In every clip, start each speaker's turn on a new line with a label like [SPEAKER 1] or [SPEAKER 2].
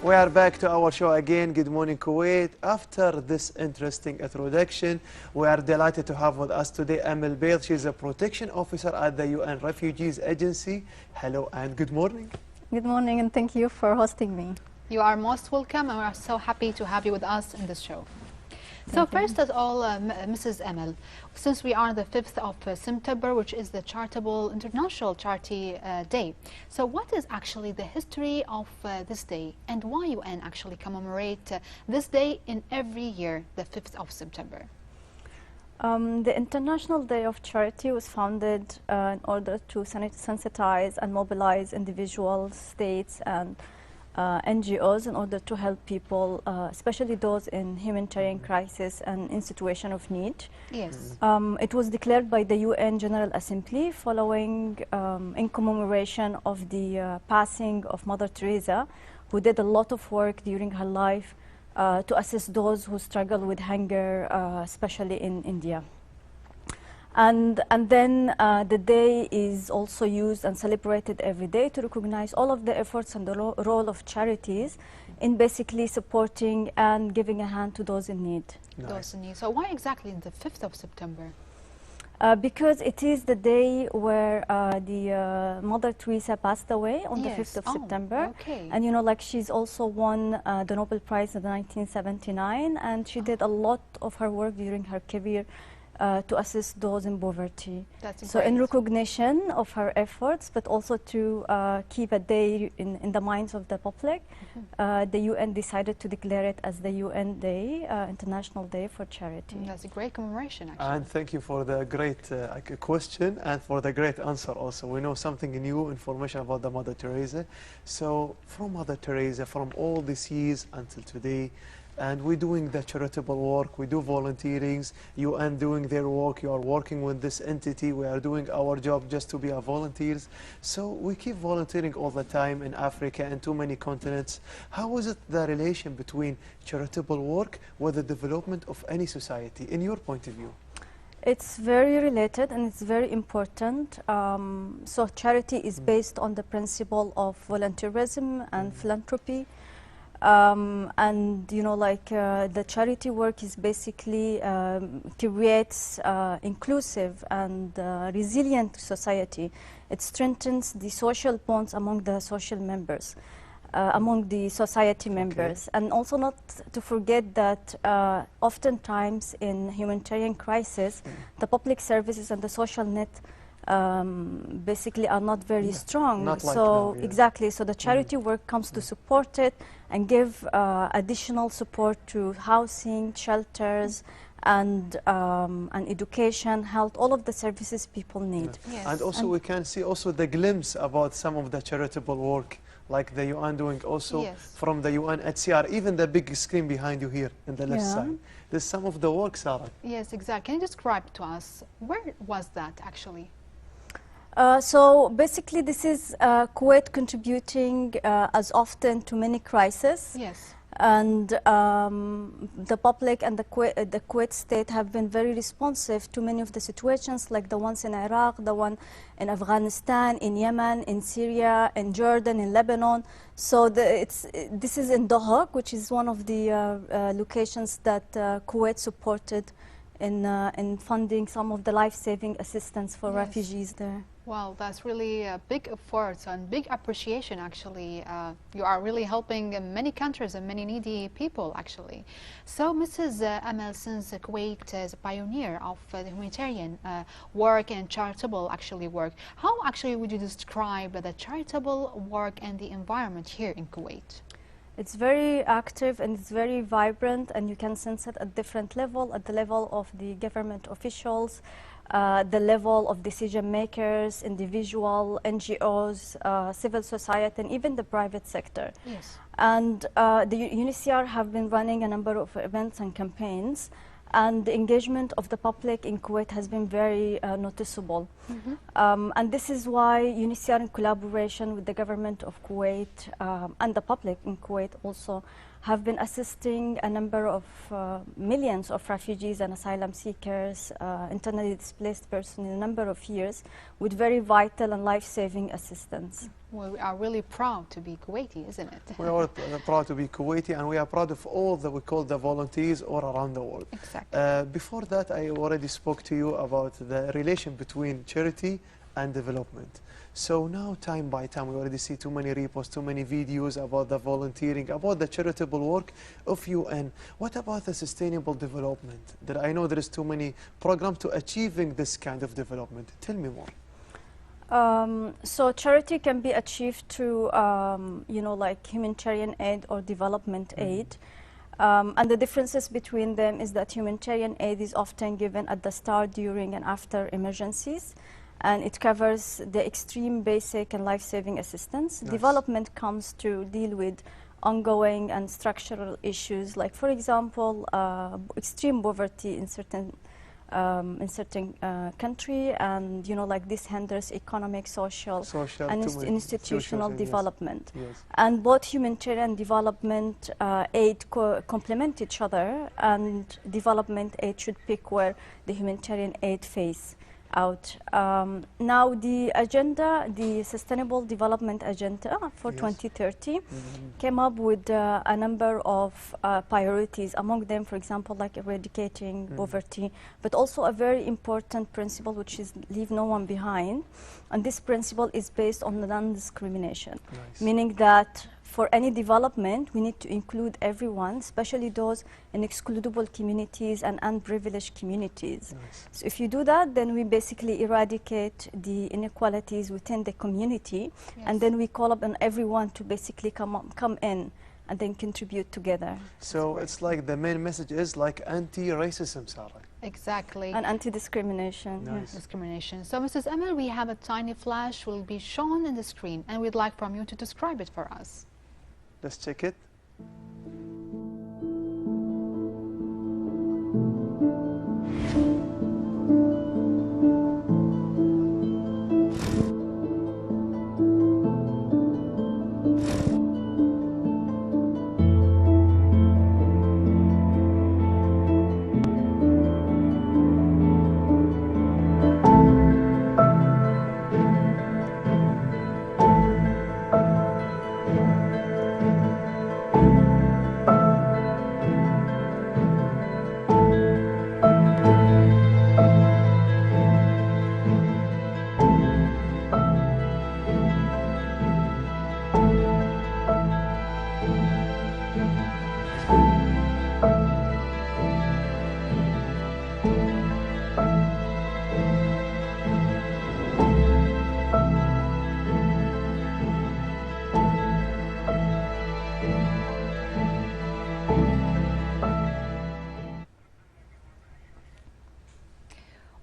[SPEAKER 1] We are back to our show again. Good morning, Kuwait. After this interesting introduction, we are delighted to have with us today Albeedh. She is a protection officer at the UN Refugees Agency. Hello and good morning.
[SPEAKER 2] Good morning, and thank you for hosting me.
[SPEAKER 3] You are most welcome, and we are so happy to have you with us in this show. So first of all, Mrs. Amal, since we are the 5th of September, which is the International Charity Day, so what is actually the history of this day, and why UN actually commemorate this day in every year, the 5th of September?
[SPEAKER 2] The International Day of Charity was founded in order to sensitize and mobilize individuals, states, and NGOs in order to help people, especially those in humanitarian crisis and in situation of need.
[SPEAKER 3] Yes.
[SPEAKER 2] It was declared by the UN General Assembly following in commemoration of the passing of Mother Teresa, who did a lot of work during her life to assist those who struggle with hunger, especially in India. And then the day is also used and celebrated every day to recognize all of the efforts and the role of charities in basically supporting and giving a hand to those in need.
[SPEAKER 1] Nice.
[SPEAKER 3] Those in need. So why exactly the 5th of September?
[SPEAKER 2] Because it is the day where the Mother Teresa passed away on the 5th of September.
[SPEAKER 3] Okay.
[SPEAKER 2] And you know, like, she's also won the Nobel Prize in 1979, and she did a lot of her work during her career to assist those in poverty.
[SPEAKER 3] That's
[SPEAKER 2] so in recognition of her efforts, but also to keep a day in the minds of the public, the UN decided to declare it as the UN Day, International Day for Charity.
[SPEAKER 3] That's a great commemoration, actually.
[SPEAKER 1] And thank you for the great question and for the great answer also. We know something new information about the Mother Teresa. So from Mother Teresa, from all these years until today, and we're doing the charitable work, we do volunteerings, UN doing their work, you are working with this entity, we are doing our job just to be a volunteers. So we keep volunteering all the time in Africa and too many continents. How is it the relation between charitable work with the development of any society, in your point of view?
[SPEAKER 2] It's very related and it's very important. So charity is based on the principle of volunteerism and philanthropy. And you know, like the charity work is basically creates inclusive and resilient society. It strengthens the social bonds among the social members, among the society members, and also not to forget that oftentimes in humanitarian crisis, the public services and the social net basically are not very strong.
[SPEAKER 1] Not like
[SPEAKER 2] so
[SPEAKER 1] now,
[SPEAKER 2] exactly, so the charity work comes to support it and give additional support to housing, shelters, and education, health, all of the services people need.
[SPEAKER 3] Yes.
[SPEAKER 1] And also we can see also the glimpse about some of the charitable work, like the UN doing also from the UNHCR, even the big screen behind you here in the left side. There's some of the work, Sarah.
[SPEAKER 3] Yes, exactly. Can you describe to us, where was that actually?
[SPEAKER 2] So basically this is Kuwait contributing as often to many crises.
[SPEAKER 3] Yes.
[SPEAKER 2] And the public and the Kuwait state have been very responsive to many of the situations, like the ones in Iraq, the one in Afghanistan, in Yemen, in Syria, in Jordan, in Lebanon. So this is in Doha, which is one of the locations that Kuwait supported in funding some of the life-saving assistance for refugees there.
[SPEAKER 3] Wow, that's really a big effort and big appreciation, actually. You are really helping many countries and many needy people, actually. So, Mrs. Amal, since Kuwait is a pioneer of the humanitarian work and charitable work, how actually would you describe the charitable work and the environment here in Kuwait?
[SPEAKER 2] It's very active and it's very vibrant, and you can sense it at different level, at the level of the government officials, the level of decision makers, individual, NGOs, civil society, and even the private sector.
[SPEAKER 3] Yes.
[SPEAKER 2] And the UNHCR have been running a number of events and campaigns, and the engagement of the public in Kuwait has been very noticeable. And this is why UNHCR, in collaboration with the government of Kuwait and the public in Kuwait also, have been assisting a number of millions of refugees and asylum seekers, internally displaced persons in a number of years with very vital and life-saving assistance.
[SPEAKER 3] Well, we are really proud to be Kuwaiti, isn't it?
[SPEAKER 1] We are proud to be Kuwaiti, and we are proud of all that we call the volunteers all around the world.
[SPEAKER 3] Exactly.
[SPEAKER 1] Before that, I already spoke to you about the relation between charity and development. So now, time by time, we already see too many reposts, too many videos about the volunteering, about the charitable work of UN. What about the sustainable development? I know there is too many programs to achieving this kind of development. Tell me more.
[SPEAKER 2] So charity can be achieved through, you know, like humanitarian aid or development aid. And the differences between them is that humanitarian aid is often given at the start, during, and after emergencies. And it covers the extreme basic and life-saving assistance.
[SPEAKER 1] Nice.
[SPEAKER 2] Development comes to deal with ongoing and structural issues, like, for example, extreme poverty in certain country, and you know, like this hinders economic, social and institutional development.
[SPEAKER 1] Yes.
[SPEAKER 2] And both humanitarian development aid complement each other, and development aid should pick where the humanitarian aid phase out. Now the agenda, the Sustainable Development Agenda for 2030 came up with a number of priorities, among them, for example, like eradicating poverty, but also a very important principle, which is leave no one behind. And this principle is based on non-discrimination, meaning that for any development, we need to include everyone, especially those in excludable communities and unprivileged communities. So if you do that, then we basically eradicate the inequalities within the community, and then we call upon everyone to basically come in and then contribute together.
[SPEAKER 1] So it's like the main message is like anti-racism, Sarah.
[SPEAKER 3] Exactly.
[SPEAKER 2] And anti-discrimination.
[SPEAKER 1] Nice.
[SPEAKER 3] Discrimination. So, Mrs. Amal, we have a tiny flash will be shown on the screen, and we'd like from you to describe it for us.
[SPEAKER 1] Let's check it.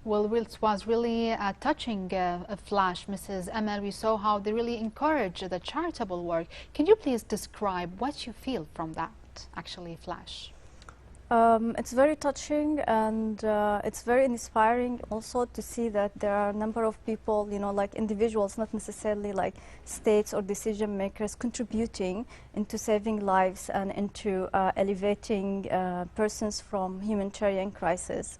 [SPEAKER 3] Well, it was really a touching flash, Mrs. Amal. We saw how they really encourage the charitable work. Can you please describe what you feel from that, actually, flash?
[SPEAKER 2] It's very touching, and it's very inspiring also to see that there are a number of people, you know, like individuals, not necessarily like states or decision makers, contributing into saving lives and into elevating persons from humanitarian crisis.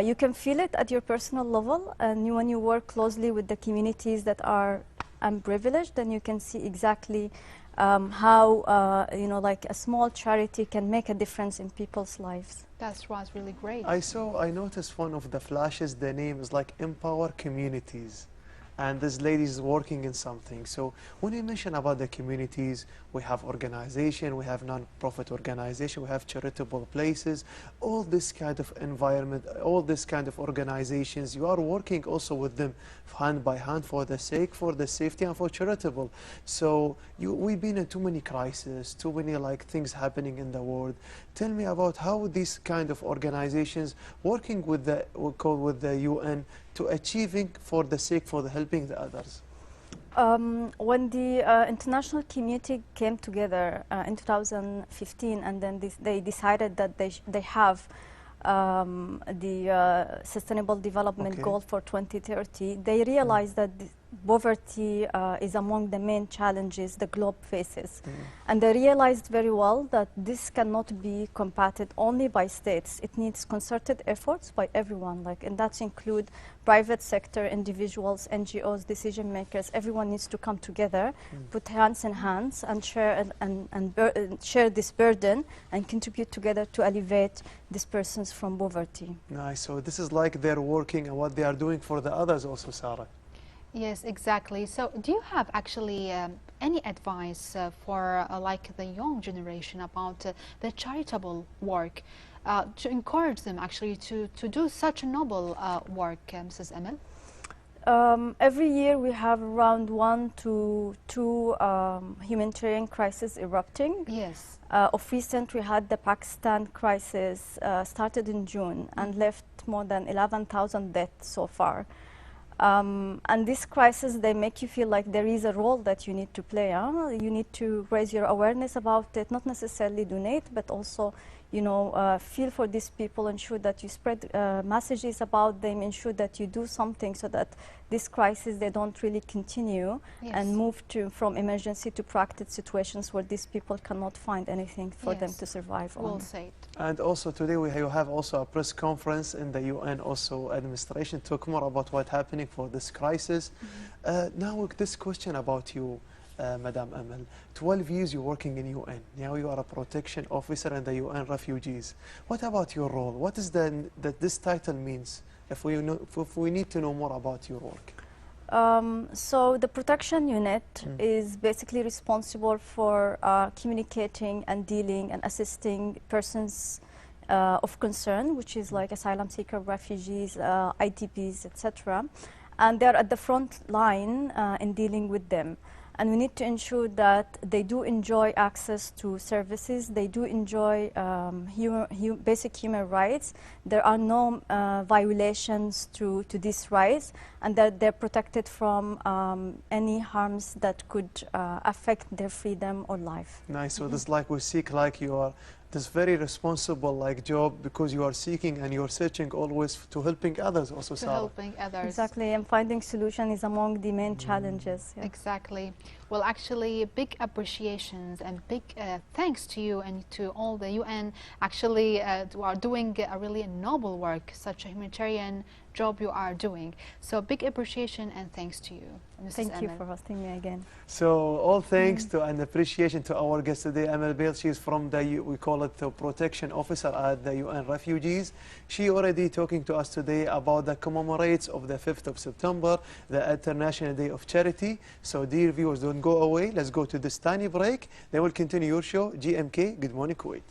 [SPEAKER 2] You can feel it at your personal level, and when you work closely with the communities that are unprivileged, then you can see exactly how you know, like a small charity can make a difference in people's lives.
[SPEAKER 3] That was really great.
[SPEAKER 1] I noticed one of the flashes, the name is like Empower Communities. And this lady is working in something. So when you mention about the communities, we have organization, we have non-profit organization, we have charitable places, all this kind of environment, all this kind of organizations, you are working also with them hand by hand for the sake, for the safety, and for charitable. So we've been in too many crises, too many like things happening in the world. Tell me about how these kind of organizations working with the UN to achieving for the sake, for the helping the others.
[SPEAKER 2] When the international community came together in 2015, and then they decided that they have the Sustainable Development Goal for 2030, they realized that poverty is among the main challenges the globe faces. And they realized very well that this cannot be combated only by states. It needs concerted efforts by everyone, and that include private sector, individuals, NGOs, decision makers. Everyone needs to come together, put hands in hands, and share this burden and contribute together to alleviate these persons from poverty.
[SPEAKER 1] Nice. So this is like they're working and what they are doing for the others also, Sarah.
[SPEAKER 3] Yes, exactly. So do you have actually any advice for like the young generation about the charitable work to encourage them actually to do such a noble work, Mrs. Amal?
[SPEAKER 2] Every year we have around 1 to 2 humanitarian crises erupting.
[SPEAKER 3] Yes.
[SPEAKER 2] Of recent, we had the Pakistan crisis started in June and left more than 11,000 deaths so far. And this crisis, they make you feel like there is a role that you need to play. You need to raise your awareness about it, not necessarily donate, but also, feel for these people, ensure that you spread messages about them, ensure that you do something so that this crisis, they don't really continue and move from emergency to practice situations where these people cannot find anything for them to survive on.
[SPEAKER 3] Well said.
[SPEAKER 1] And also today you have also a press conference in the UN also administration to talk more about what's happening for this crisis. Now this question about you, Madam Amal. 12 years you're working in UN. Now you are a protection officer in the UN refugees. What about your role? What is that this title means? If we need to know more about your work.
[SPEAKER 2] So the protection unit is basically responsible for communicating and dealing and assisting persons of concern, which is like asylum seeker, refugees, IDPs, etc. And they're at the front line in dealing with them. And we need to ensure that they do enjoy access to services, they do enjoy basic human rights, there are no violations to these rights, and that they're protected from any harms that could affect their freedom or life.
[SPEAKER 1] Nice. So this we seek you are this very responsible job, because you are seeking and you are searching always to helping others also, Sarah.
[SPEAKER 3] Helping others.
[SPEAKER 2] Exactly, and finding solution is among the main challenges. Yeah.
[SPEAKER 3] Exactly. Well, actually, big appreciations and big thanks to you and to all the UN actually who are doing a really noble work, such a humanitarian job you are doing. So big appreciation and thanks to you, Mrs.
[SPEAKER 2] Thank
[SPEAKER 3] Amal.
[SPEAKER 2] you for hosting me again.
[SPEAKER 1] So all thanks to and appreciation to our guest today, Albeedh. She is from we call it the protection officer at the UN refugees. She already talking to us today about the commemorates of the 5th of September, the International Day of Charity. So dear viewers, don't go away. Let's go to this tiny break. Then we'll continue your show, GMK. Good morning, Kuwait.